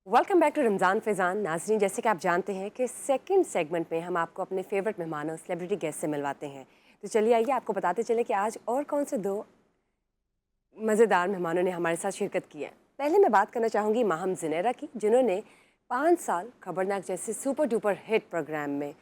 Welcome back to Ramzan Faizan. नाज़रीन, जैसे कि आप जानते हैं कि सेकंड सेगमेंट में हम आपको अपने फेवरेट मेहमानों सेलिब्रिटी गेस्ट से मिलवाते हैं। तो चलिए आइए आपको बताते चले कि आज और कौन से दो मज़ेदार मेहमानों ने हमारे साथ शिरकत की है। पहले मैं बात करना चाहूँगी माहम ज़ुनैरा की, जिन्होंने 5 साल खबरनाक जैसे सुपर डुपर हिट प्रोग्राम में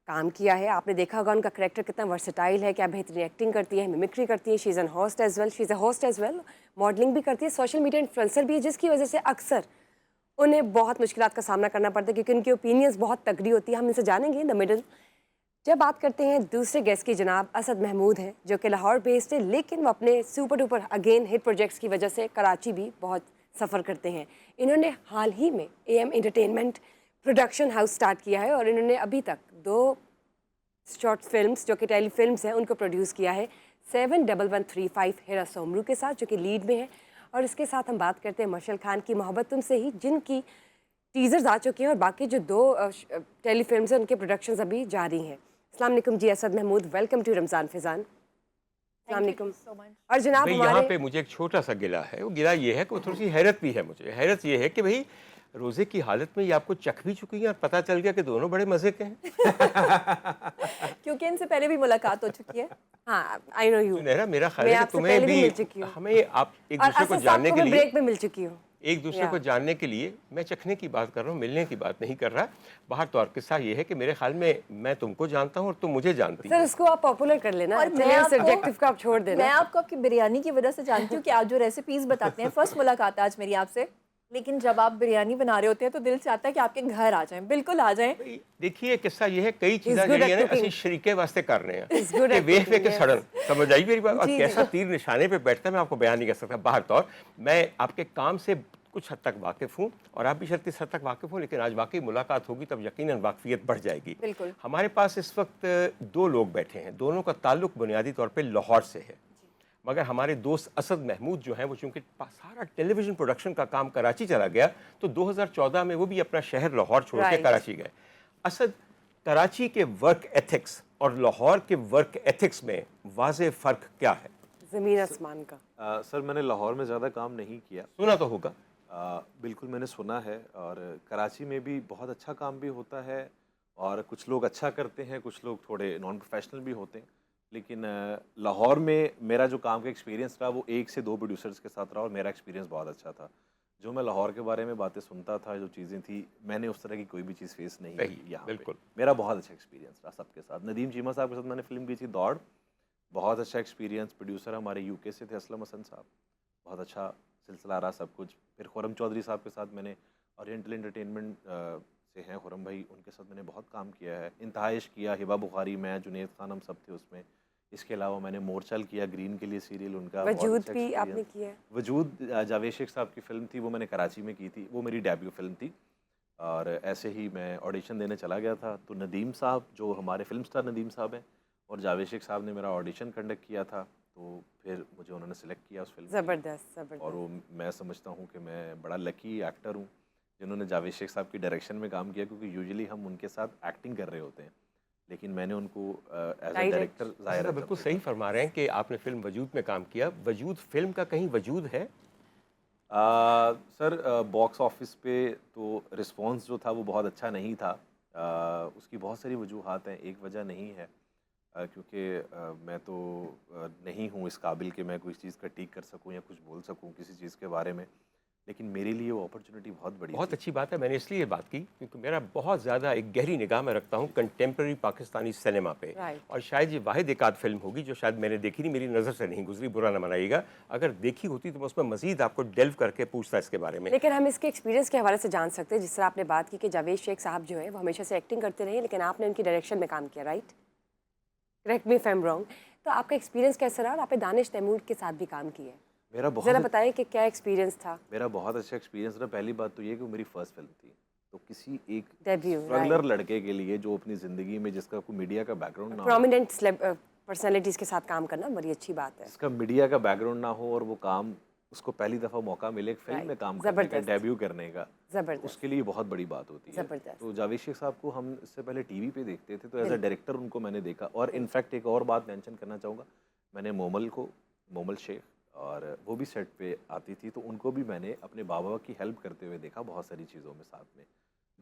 काम किया है। आपने देखा होगा उनका करैक्टर कितना वर्सेटाइल है, क्या बेहतरीन एक्टिंग करती है, मिमिक्री करती है। She is an host as well, she is a host as well, modelling भी करती है, सोशल मीडिया इन्फ्लुएंसर भी है, जिसकी वजह से अक्सर उन्हें बहुत मुश्किलात का सामना करना पड़ता है क्योंकि उनकी ओपिनियंस बहुत तगड़ी होती है। हम इनसे जानेंगे द मिडल। जब बात करते हैं दूसरे गेस्ट की, जनाब असद महमूद हैं, जो कि लाहौर बेस्ड है, लेकिन वो अपने super duper again hit projects की वजह से कराची भी बहुत सफ़र करते हैं। इन्होंने हाल ही में AM entertainment production house start किया है और इन्होंने अभी तक 2 शॉर्ट फिल्म्स जो कि टेली फिल्म्स हैं उनको प्रोड्यूस किया है 71135 हिरा सोमरू के साथ, जो कि लीड में है। और इसके साथ हम बात करते हैं मशल खान की मोहब्बत तुमसे ही, जिनकी टीजर्स आ चुके हैं और बाकी जो 2 टेली फिल्म्स हैं उनके प्रोडक्शंस अभी जारी हैं। अस्सलाम वालेकुम जी असद महमूद, वेलकम टू रमज़ान फैज़ान। अस्सलाम वालेकुम। और जनाब भाई यहाँ हमारे पे मुझे एक छोटा सा गिला है। वो गिला ये है कि वो थोड़ी सी हैरत भी है। मुझे हैरत ये है कि भाई रोज़े की हालत में ये आपको चख भी चुकी हैं और पता चल गया कि दोनों बड़े मज़े के हैं। क्योंकि इनसे पहले भी मुलाकात हो चुकी है। हाँ, आई नो यू, सुनहरा, मेरा ख्याल मैं है कि आपसे तुम्हें पहले भी भी मिल चुकी हूँ हमें आप एक और दूसरे को असद साहब जानने को के मैं लिए ब्रेक में मिल चुकी हूँ। एक दूसरे या को जानने के लिए मैं चखने की बात कर रहा हूँ, मिलने की बात नहीं कर रहा। बाहर तो और किस्सा ये है कि मेरे ख्याल में मैं तुमको जानता हूँ और तुम मुझे जानती सर, हो। उसको आप पॉपुलर कर लेना, और चलिए उस सब्जेक्टिव को आप छोड़ मैं देना। आपको आपकी बिरयानी की वजह से जानती हूँ कि आप जो रेसिपीज बताते हैं, फर्स्ट मुलाकात है आज मेरी आपसे। लेकिन जब आप बिरयानी बना रहे होते हैं तो दिल चाहता है कि आपके घर आ जाएं, बिल्कुल आ जाएं। भाई देखिए, किस्सा ये है, कई ही इज़ चीज़ें गुड जड़ी है एट ना कुकिंग, असि शरीके वास्ते कर रहे हैं ही इज़ गुड कि एट वेख वेख कुकिंग, के सड़न। यस। समझ आई मेरी बात? और जी जी। कैसा तीर निशाने पे बैठता है मैं आपको बयान नहीं कर सकता। बाहर तौर मैं आपके काम से कुछ हद तक वाकिफ़ हूँ और आप भी शायद किस हद तक वाकिफ़ हो, लेकिन आज वाकई मुलाकात होगी तब यकीनन वाकफियत बढ़ जाएगी। बिल्कुल। हमारे पास इस वक्त 2 लोग बैठे हैं, दोनों का ताल्लुक बुनियादी तौर पे लाहौर से है। मगर हमारे दोस्त असद महमूद जो हैं, वो चूँकि सारा टेलीविज़न प्रोडक्शन का काम कराची चला गया, तो 2014 में वो भी अपना शहर लाहौर छोड़ के राइट। कराची गए। असद, कराची के वर्क एथिक्स और लाहौर के वर्क एथिक्स में वाज़ेह फ़र्क क्या है? ज़मीन आसमान का। सर मैंने लाहौर में ज़्यादा काम नहीं किया। सुना तो होगा। बिल्कुल मैंने सुना है, और कराची में भी बहुत अच्छा काम भी होता है और कुछ लोग अच्छा करते हैं, कुछ लोग थोड़े नॉन प्रोफेशनल भी होते हैं। लेकिन लाहौर में मेरा जो काम का एक्सपीरियंस रहा वो 1 से 2 प्रोड्यूसर्स के साथ रहा और मेरा एक्सपीरियंस बहुत अच्छा था। जो मैं लाहौर के बारे में बातें सुनता था, जो चीज़ें थी, मैंने उस तरह की कोई भी चीज़ फेस नहीं सही, की यहाँ बिल्कुल। पे। मेरा बहुत अच्छा एक्सपीरियंस रहा सबके साथ। नदीम चीमा साहब के साथ मैंने फ़िल्म की थी दौड़, बहुत अच्छा एक्सपीरियंस। प्रोड्यूसर हमारे यूके से थे असलम हसन साहब, बहुत अच्छा सिलसिला रहा सब कुछ। फिर खुरम चौधरी साहब के साथ मैंने ओरिएंटल एंटरटेनमेंट से हैं खुरम भाई, उनके साथ मैंने बहुत काम किया है। इंतहाइश किया, हिबा बुखारी, मैं, जुनैद खान, हम सब थे उसमें। इसके अलावा मैंने मोरचल किया, ग्रीन के लिए सीरियल, उनका बहुत वजूद अच्छा भी आपने एक्सपीरियंस। किया है। वजूद जावेद शेख साहब की फ़िल्म थी, वो मैंने कराची में की थी, वो मेरी डेब्यू फ़िल्म थी। और ऐसे ही मैं ऑडिशन देने चला गया था, तो नदीम साहब जो हमारे फ़िल्म स्टार नदीम साहब हैं और जावेद शेख साहब ने मेरा ऑडिशन कंडक्ट किया था, तो फिर मुझे उन्होंने सेलेक्ट किया उस फ़िल्म के लिए। ज़बरदस्त और ज़बरदस्त। वो मैं समझता हूँ कि मैं बड़ा लकी एक्टर हूँ जिन्होंने जावेद शेख साहब की डायरेक्शन में काम किया, क्योंकि यूजुअली हम उनके साथ एक्टिंग कर रहे होते हैं, लेकिन मैंने उनको एज अ डायरेक्ट। डायरेक्टर ज़ाहिर असद है बिल्कुल तब सही देखा। फरमा रहे हैं कि आपने फ़िल्म वजूद में काम किया। वजूद फ़िल्म का कहीं वजूद है? सर बॉक्स ऑफिस पे तो रिस्पांस जो था वो बहुत अच्छा नहीं था। उसकी बहुत सारी वजूहात हैं, एक वजह नहीं है क्योंकि मैं तो नहीं हूँ इस काबिल कि मैं कोई चीज़ का टीक कर सकूँ या कुछ बोल सकूँ किसी चीज़ के बारे में, लेकिन मेरे लिए वो अपॉर्चुनिटी बहुत बड़ी बहुत थी। अच्छी बात है। मैंने इसलिए ये बात की क्योंकि मेरा बहुत ज़्यादा एक गहरी निगाह मैं रखता हूँ कंटेम्प्रेरी पाकिस्तानी सिनेमा पे। राइट। और शायद ये वाहिद एक आध फिल्म होगी जो शायद मैंने देखी नहीं, मेरी नज़र से नहीं गुजरी, बुरा ना मनाइएगा। अगर देखी होती तो मैं उसमें मज़ीद आपको डेल्व करके पूछता इसके बारे में। लेकिन हम इसके एक्सपीरियंस के हवाले से जान सकते हैं, जिस तरह आपने बात की कि जावेद शेख साहब जो है वो हमेशा से एक्टिंग करते रहे, लेकिन आपने उनकी डायरेक्शन में काम किया, right? Correct me if I am wrong. तो आपका एक्सपीरियंस कैसा रहा? और आपने दानिश तैमूर के साथ भी काम किया है, मेरा ज़रा बहुत बताएं कि क्या एक्सपीरियंस था। मेरा बहुत अच्छा एक्सपीरियंस रहा। पहली बात तो ये कि वो मेरी फर्स्ट फिल्म थी, तो किसी एक डेब्यू, स्ट्रगलर राइट। लड़के के लिए जो अपनी ज़िंदगी में जिसका कोई मीडिया का बैकग्राउंड ना हो, प्रोमिनेंट पर्सनैलिटीज़ के साथ काम करना बड़ी अच्छी बात है। जिसका मीडिया का बैकग्राउंड ना हो और वो काम उसको पहली दफ़ा मौका मिले एक फिल्म में राइट। काम करने का, ज़बरदस्त डेब्यू करने का, तो ज़बरदस्त उसके लिए बहुत बड़ी बात होती है। ज़बरदस्त। तो जावेद शेख साहब को हम इससे पहले टीवी पे देखते थे, तो एज अ बिल्कुल डायरेक्टर उनको मैंने देखा। और बिल्कुल। इनफैक्ट एक और बात मेंशन करना चाहूँगा, मैंने मोमल शेख और वो भी सेट पे आती थी, तो उनको भी मैंने अपने बाबा की हेल्प करते हुए देखा बहुत सारी चीज़ों में साथ में।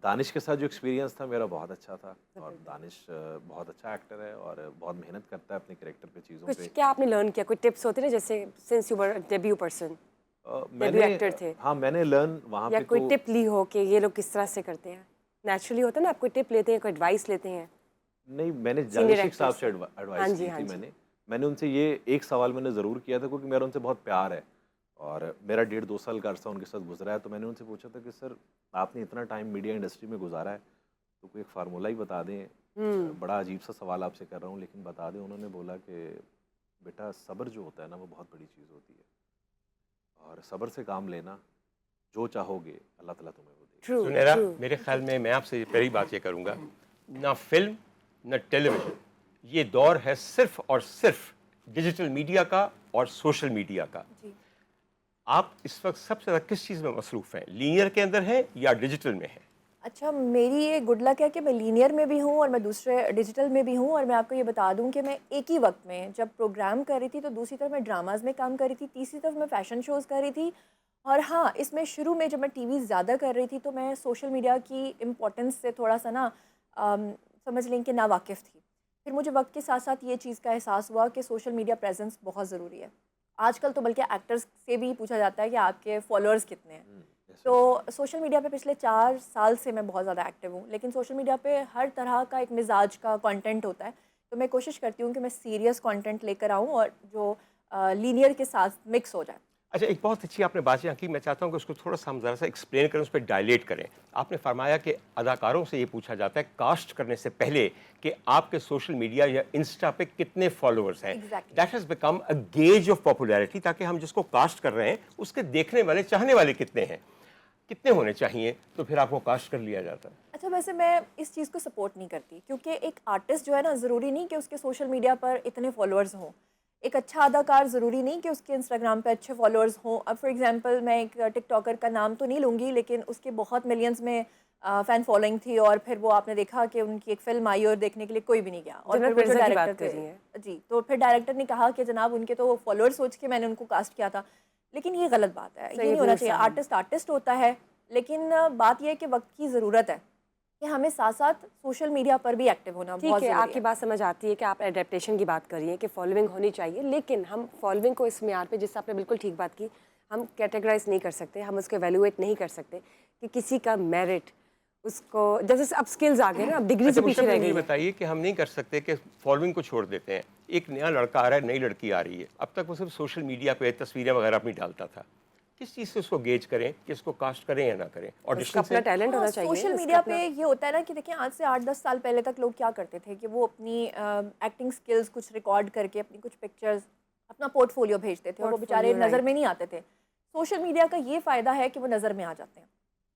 दानिश के साथ जो एक्सपीरियंस था मेरा बहुत अच्छा था, और दानिश बहुत अच्छा एक्टर है और बहुत मेहनत करता है अपने कैरेक्टर पे, चीज़ों कुछ पे। क्या आपने लर्न किया, कोई टिप्स होते ना, जैसे since you were debut person, मैंने एक्टर थे, हाँ, मैंने लर्न वहाँ या पे कोई तो टिप ली हो कि ये लोग किस तरह से करते हैं? नेचुरली होता है ना, आप कोई टिप लेते हैं, कोई एडवाइस लेते हैं? नहीं, मैंने सीनियर जानिश साहब एक्टर्स से से। हाँ एडवाइस जी, ली हाँ थी। जी। मैंने उनसे ये एक सवाल मैंने ज़रूर किया था, क्योंकि मेरा उनसे बहुत प्यार है और मेरा 1.5-2 साल का अरसा उनके साथ गुजरा है। तो मैंने उनसे पूछा था कि सर, आपने इतना टाइम मीडिया इंडस्ट्री में गुजारा है, तो कोई एक फार्मूला ही बता दें। बड़ा अजीब सा सवाल आपसे कर रहा हूँ, लेकिन बता दें। उन्होंने बोला कि बेटा, सब्र जो होता है ना, वो बहुत बड़ी चीज़ होती है, और सब्र से काम लेना, जो चाहोगे अल्लाह ताला तुम्हें वो देगा। ट्रू, सुनहरा, ट्रू। मेरे ख्याल में मैं आपसे पहली बात ये करूँगा, ना फिल्म न टेलीविज़न, ये दौर है सिर्फ और सिर्फ डिजिटल मीडिया का और सोशल मीडिया का। जी। आप इस वक्त सबसे ज़्यादा किस चीज़ में मसरूफ़ हैं? लीनियर के अंदर हैं या डिजिटल में हैं? अच्छा, मेरी ये गुड लक है कि मैं लीनियर में भी हूँ और मैं दूसरे डिजिटल में भी हूँ। और मैं आपको ये बता दूँ कि मैं एक ही वक्त में जब प्रोग्राम कर रही थी, तो दूसरी तरफ मैं ड्रामाज में काम कर रही थी, तीसरी तरफ मैं फ़ैशन शोज़ कर रही थी। और हाँ, इसमें शुरू में जब मैं टीवी ज़्यादा कर रही थी, तो मैं सोशल मीडिया की इम्पोर्टेंस से थोड़ा सा ना समझ लें कि नावाकिफ़ थी। फिर मुझे वक्त के साथ साथ ये चीज़ का एहसास हुआ कि सोशल मीडिया प्रेजेंस बहुत ज़रूरी है। आजकल तो बल्कि एक्टर्स से भी पूछा जाता है कि आपके फॉलोअर्स कितने हैं। तो सोशल मीडिया पे पिछले 4 साल से मैं बहुत ज़्यादा एक्टिव हूँ, लेकिन सोशल मीडिया पे हर तरह का एक मिजाज का कंटेंट होता है। तो मैं कोशिश करती हूँ कि मैं सीरियस कंटेंट लेकर आऊँ और जो लीनियर के साथ मिक्स हो जाए। अच्छा, एक बहुत अच्छी आपने बात यहाँ की, मैं चाहता हूँ कि उसको थोड़ा सा हम ज़रा सा एक्सप्लेन करें, उस पर डायलेट करें। आपने फरमाया कि अदाकारों से ये पूछा जाता है कास्ट करने से पहले कि आपके सोशल मीडिया या इंस्टा पे कितने फॉलोअर्स हैं। Exactly. That has become a gauge of popularity, ताकि हम जिसको कास्ट कर रहे हैं उसके देखने वाले, चाहने वाले कितने हैं, कितने होने चाहिए, तो फिर आपको कास्ट कर लिया जाता है। अच्छा, वैसे मैं इस चीज़ को सपोर्ट नहीं करती, क्योंकि एक आर्टिस्ट जो है ना, ज़रूरी नहीं कि उसके सोशल मीडिया पर इतने फॉलोअर्स हों। एक अच्छा अदाकार ज़रूरी नहीं कि उसके इंस्टाग्राम पे अच्छे फॉलोअर्स हों। अब फॉर एग्जांपल मैं एक टिकटॉकर का नाम तो नहीं लूँगी, लेकिन उसके बहुत मिलियंस में फ़ैन फॉलोइंग थी, और फिर वो आपने देखा कि उनकी एक फ़िल्म आई और देखने के लिए कोई भी नहीं गया। और जनरल फिर वो जो मिर्ज़ा की बात डायरेक्टर कर रही हैं। थे, जी, तो फिर डायरेक्टर ने कहा कि जनाब, उनके तो फॉलोअर्स सोच के मैंने उनको कास्ट किया था। लेकिन ये गलत बात है, ये सैयद नहीं होना नूर चाहिए। साहब। आर्टिस्ट आर्टिस्ट होता है, लेकिन बात यह है कि वक्त की ज़रूरत है कि हमें साथ साथ सोशल मीडिया पर भी एक्टिव होना ठीक बहुत है, ज़रूरी आपकी है। बात समझ आती है कि आप एडेप्टेशन की बात कर रही हैं कि फॉलोइंग होनी चाहिए, लेकिन हम फॉलोइंग को इस म्यार पे, जिससे आपने बिल्कुल ठीक बात की, हम कैटेगराइज नहीं कर सकते, हम उसको एवेलुएट नहीं कर सकते कि किसी का मेरिट, उसको जैसे अब स्किल्स आ गए ना, अब डिग्री से अच्छा, पीछे मुझे रह ये गई है। बताइए कि हम नहीं कर सकते कि फॉलोइंग को छोड़ देते हैं। एक नया लड़का आ रहा है, नई लड़की आ रही है, अब तक वो सिर्फ सोशल मीडिया पे तस्वीरें वगैरह अपनी डालता था। किस चीज़ से उसको गेज करें कि इसको कास्ट करें या ना करें? उसका ऑडिशन अपना से? टैलेंट होना चाहिए, सोशल उसका मीडिया अपना। पे ये होता है ना कि देखिए, आज से 8-10 साल पहले तक लोग क्या करते थे कि वो अपनी एक्टिंग स्किल्स कुछ रिकॉर्ड करके अपनी कुछ पिक्चर्स, अपना पोर्टफोलियो भेजते थे, और वो बेचारे Portfolio, नज़र right. में नहीं आते थे। सोशल मीडिया का ये फ़ायदा है कि वो नज़र में आ जाते हैं।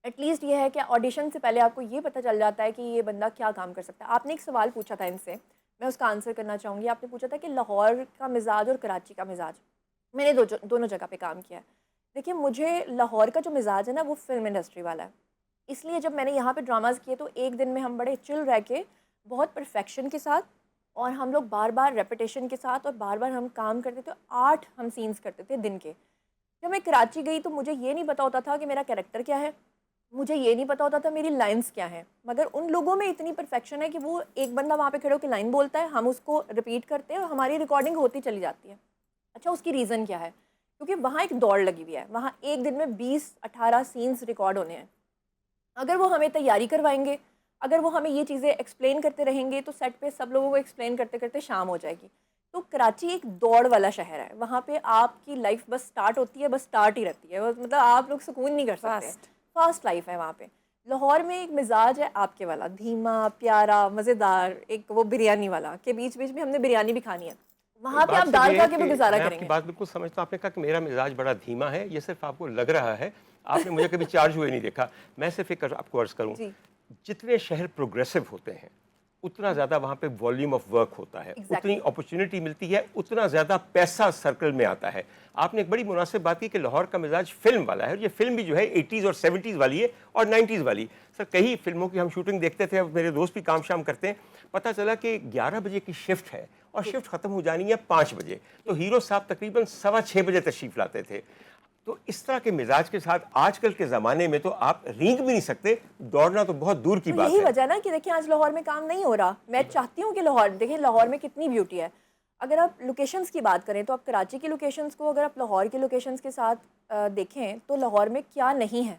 एटलीस्ट ये है कि ऑडिशन से पहले आपको ये पता चल जाता है कि ये बंदा क्या काम कर सकता है। आपने एक सवाल पूछा था इनसे, मैं उसका आंसर करना चाहूँगी। आपने पूछा था कि लाहौर का मिजाज और कराची का मिजाज। मैंने दोनों जगह पे काम किया है। देखिए, मुझे लाहौर का जो मिजाज है ना, वो फिल्म इंडस्ट्री वाला है। इसलिए जब मैंने यहाँ पे ड्रामाज किए, तो एक दिन में हम बड़े चिल रह के, बहुत परफेक्शन के साथ, और हम लोग बार बार रेपिटेशन के साथ, और बार बार हम काम करते थे। 8 हम सीन्स करते थे दिन के। जब मैं कराची गई, तो मुझे ये नहीं पता होता था कि मेरा कैरेक्टर क्या है, मुझे ये नहीं पता होता था मेरी लाइंस क्या हैं। मगर उन लोगों में इतनी परफेक्शन है कि वो एक बंदा वहाँ पे खड़े होकर लाइन बोलता है, हम उसको रिपीट करते हैं और हमारी रिकॉर्डिंग होती चली जाती है। अच्छा, उसकी रीज़न क्या है? क्योंकि वहाँ एक दौड़ लगी हुई है। वहाँ एक दिन में 20-18 सीन्स रिकॉर्ड होने हैं। अगर वो हमें तैयारी करवाएंगे, अगर वो हमें ये चीज़ें एक्सप्लेन करते रहेंगे, तो सेट पे सब लोगों को एक्सप्लेन करते करते शाम हो जाएगी। तो कराची एक दौड़ वाला शहर है। वहाँ पे आपकी लाइफ बस स्टार्ट होती है, बस स्टार्ट ही रहती है। मतलब आप लोग सुकून नहीं कर सकते। फास्ट लाइफ है वहाँ पे। लाहौर में एक मिजाज है आपके वाला, धीमा, प्यारा, मज़ेदार, एक वो बिरयानी वाला, के बीच बीच में हमने बिरयानी भी खानी है। वहाँ पे बात आप सिर्फ दाल ये खा है के भी कि गुजारा मैं आपकी करेंगे। बात बिल्कुल समझता हूँ। आपने कहा कि मेरा मिजाज बड़ा धीमा है, ये सिर्फ आपको लग रहा है, आपने मुझे कभी चार्ज हुए नहीं देखा। मैं सिर्फ एक आपको अर्ज करूँ, जी। जितने शहर प्रोग्रेसिव होते हैं, उतना ज़्यादा वहाँ पे वॉल्यूम ऑफ वर्क होता है, Exactly. उतनी अपॉर्चुनिटी मिलती है, उतना ज़्यादा पैसा सर्कल में आता है। आपने एक बड़ी मुनासिब बात की कि लाहौर का मिजाज फिल्म वाला है, और ये फिल्म भी जो है 80s और 70s वाली है और 90s वाली। सर कई फिल्मों की हम शूटिंग देखते थे, अब मेरे दोस्त भी काम शाम करते हैं, पता चला कि 11 बजे की शिफ्ट है और शिफ्ट ख़त्म हो जानी है 5 बजे, तो हीरो साहब तकरीबन 6:15 बजे तशरीफ़ लाते थे। तो इस तरह के मिजाज के साथ आजकल के ज़माने में तो आप रेंग भी नहीं सकते, दौड़ना तो बहुत दूर की तो बात यही है। वजह ना कि देखिए आज लाहौर में काम नहीं हो रहा। मैं चाहती हूँ कि लाहौर, देखिए लाहौर में कितनी ब्यूटी है। अगर आप लोकेशंस की बात करें तो आप कराची की लोकेशंस को अगर आप लाहौर की लोकेशंस के साथ देखें तो लाहौर में क्या नहीं है।